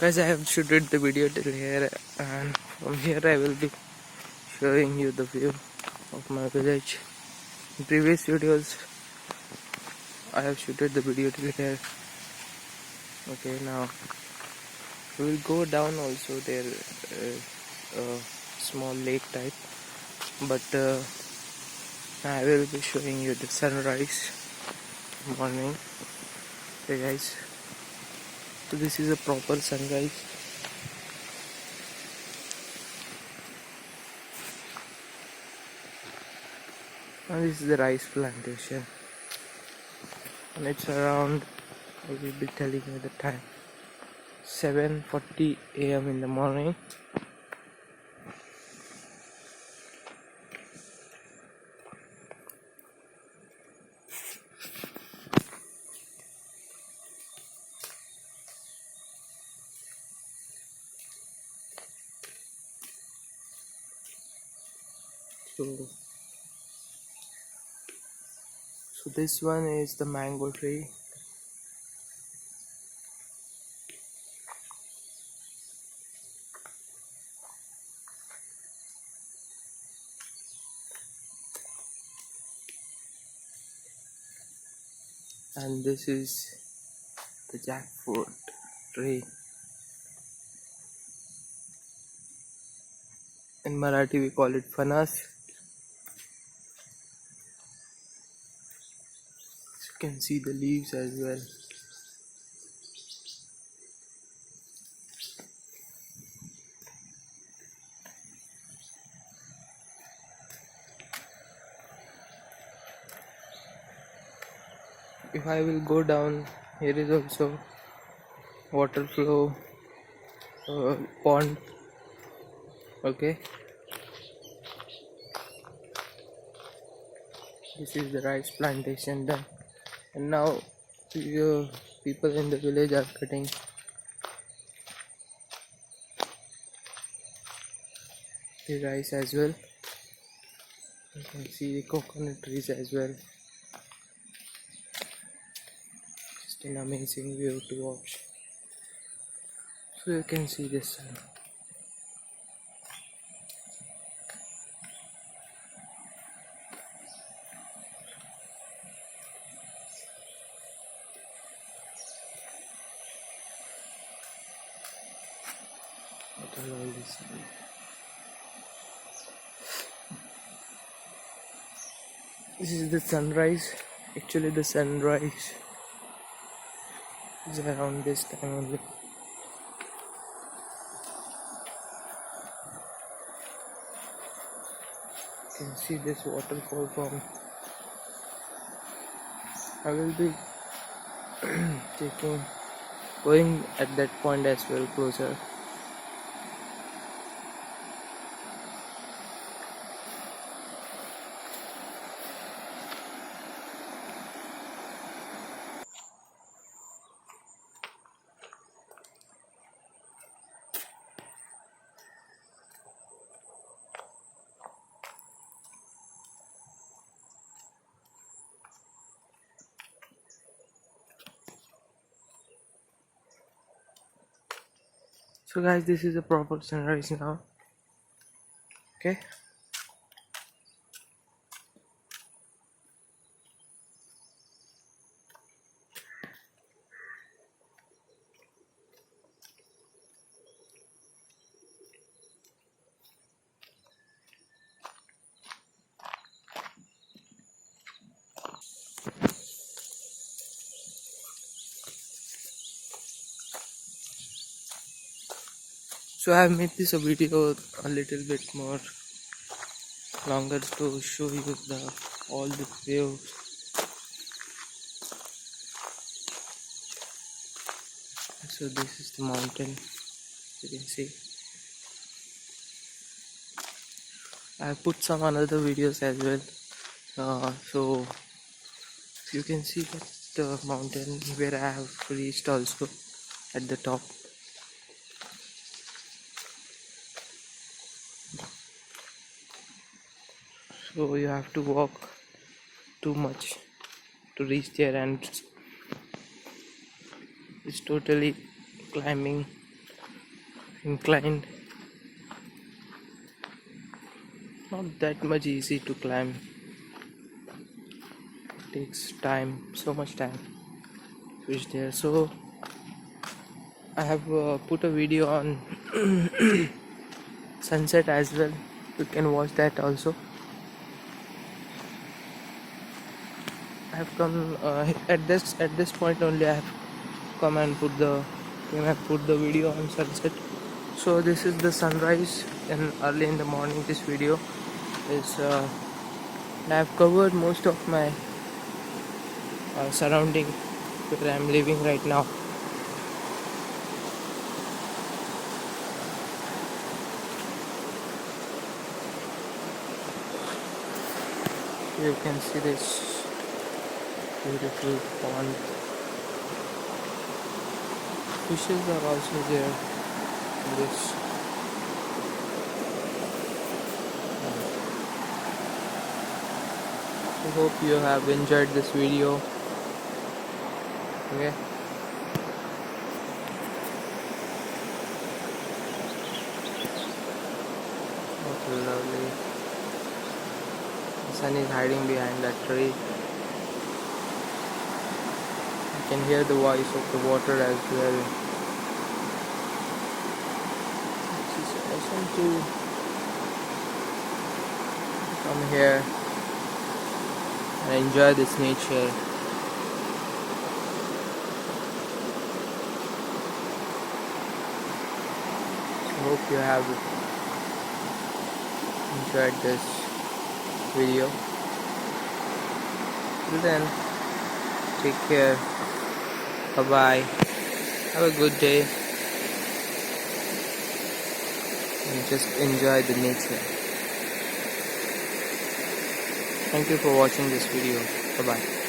Guys, I have shooted the video till here, and from here I will be showing you the view of my village. In previous videos I have shooted the video till here. Okay, now we will go down also. There a small lake type, but I will be showing you the sunrise morning. Okay guys, so this is a proper sunrise. And this is the rice plantation, and it's around, I will be telling you the time, 7:40 a.m. in the morning. So this one is the mango tree. And this is the jackfruit tree. In Marathi we call it fanas. You can see the leaves as well. If I will go down, here is also water flow pond. Okay, this is the rice plantation done, and now people in the village are cutting the rice as well. You can see the coconut trees as well. Just an amazing view to watch. So you can see the sun. What are all these? This is the sunrise. Actually the sunrise is around this time only. You can see this waterfall from. I will be going at that point as well, closer. So guys, this is a proper sunrise now. Okay. So I have made this a video a little bit more longer to show you all the views. So this is the mountain, you can see. I have put some another videos as well. So you can see that the mountain where I have reached also at the top. So you have to walk too much to reach there, and it's totally climbing inclined, not that much easy to climb. It takes time, so much time to reach there. So I have put a video on sunset as well. You can watch that also. I have come at this point only. I have come and put the video on sunset. So this is the sunrise and early in the morning. This video is I have covered most of my surrounding where I am living right now. You can see this beautiful pond. Fishes are also there in this. I hope you have enjoyed this video. Okay. Oh, lovely. The sun is hiding behind that tree. You can hear the voice of the water as well. It's awesome to come here and enjoy this nature. I hope you have enjoyed this video. Till then, take care. Bye bye. Have a good day and just enjoy the nature. Thank you for watching this video. Bye bye.